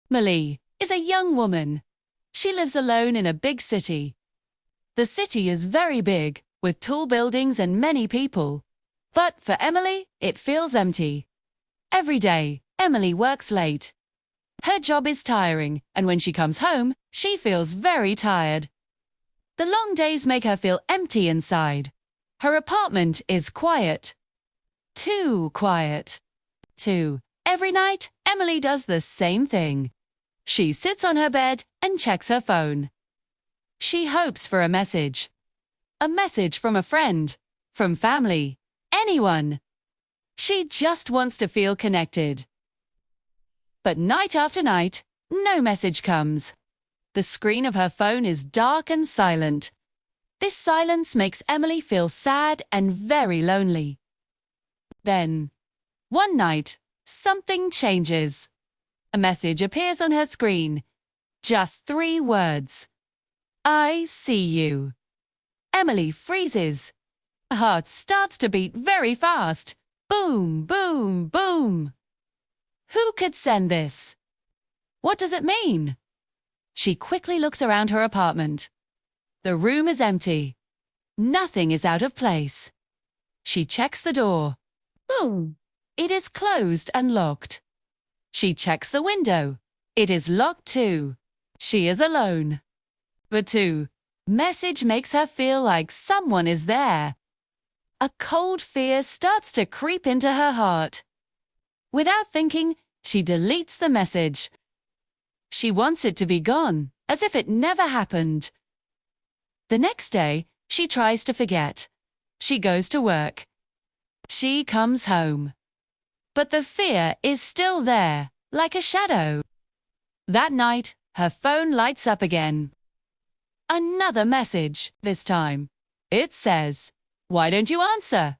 Emily is a young woman. She lives alone in a big city. The city is very big, with tall buildings and many people. But for Emily, it feels empty. Every day, Emily works late. Her job is tiring, and when she comes home, she feels very tired. The long days make her feel empty inside. Her apartment is quiet. Too quiet. Every night, Emily does the same thing. She sits on her bed and checks her phone. She hopes for a message. A message from a friend, from family, anyone. She just wants to feel connected. But night after night, no message comes. The screen of her phone is dark and silent. This silence makes Emily feel sad and very lonely. Then, one night, something changes. A message appears on her screen. Just 3 words. I see you. Emily freezes. Her heart starts to beat very fast. Boom, boom, boom. Who could send this? What does it mean? She quickly looks around her apartment. The room is empty. Nothing is out of place. She checks the door. Boom! It is closed and locked. She checks the window. It is locked too. She is alone. But message makes her feel like someone is there. A cold fear starts to creep into her heart. Without thinking, she deletes the message. She wants it to be gone, as if it never happened. The next day, she tries to forget. She goes to work. She comes home. But the fear is still there, like a shadow. That night, her phone lights up again. Another message, this time. It says, "Why don't you answer?"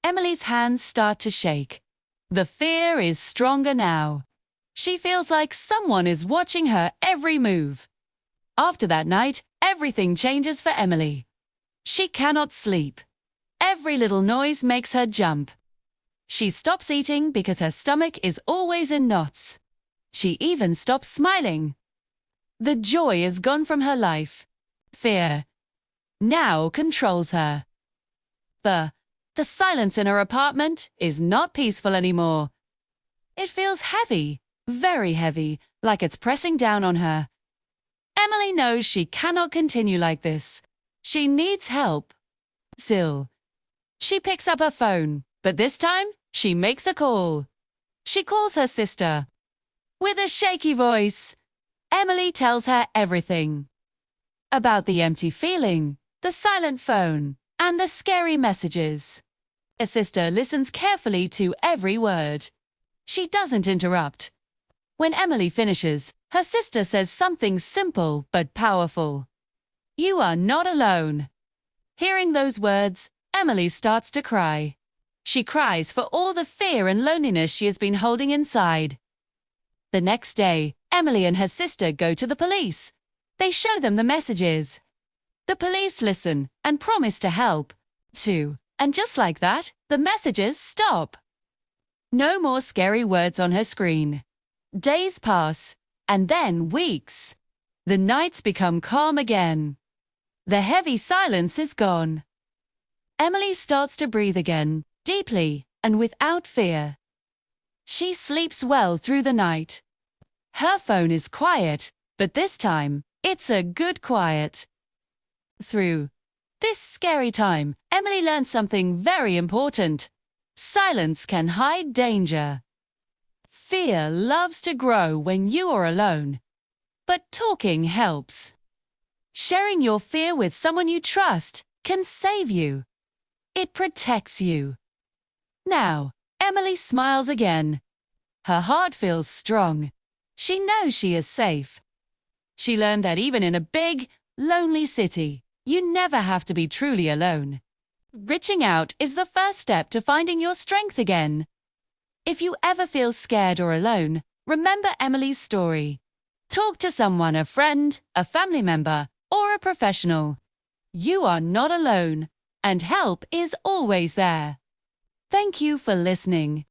Emily's hands start to shake. The fear is stronger now. She feels like someone is watching her every move. After that night, everything changes for Emily. She cannot sleep. Every little noise makes her jump. She stops eating because her stomach is always in knots. She even stops smiling. The joy is gone from her life. Fear now controls her. The silence in her apartment is not peaceful anymore. It feels heavy, very heavy, like it's pressing down on her. Emily knows she cannot continue like this. She needs help. Still, she picks up her phone, but this time she makes a call. She calls her sister. With a shaky voice, Emily tells her everything. About the empty feeling, the silent phone, and the scary messages. Her sister listens carefully to every word. She doesn't interrupt. When Emily finishes, her sister says something simple but powerful. You are not alone. Hearing those words, Emily starts to cry. She cries for all the fear and loneliness she has been holding inside. The next day, Emily and her sister go to the police. They show them the messages. The police listen and promise to help, too. And just like that, the messages stop. No more scary words on her screen. Days pass, and then weeks. The nights become calm again. The heavy silence is gone. Emily starts to breathe again, deeply and without fear. She sleeps well through the night. Her phone is quiet, but this time, it's a good quiet. Through this scary time, Emily learns something very important. Silence can hide danger. Fear loves to grow when you are alone. But talking helps. Sharing your fear with someone you trust can save you. It protects you. Now, Emily smiles again. Her heart feels strong. She knows she is safe. She learned that even in a big, lonely city, you never have to be truly alone. Reaching out is the first step to finding your strength again. If you ever feel scared or alone, remember Emily's story. Talk to someone, a friend, a family member, or a professional. You are not alone, and help is always there. Thank you for listening.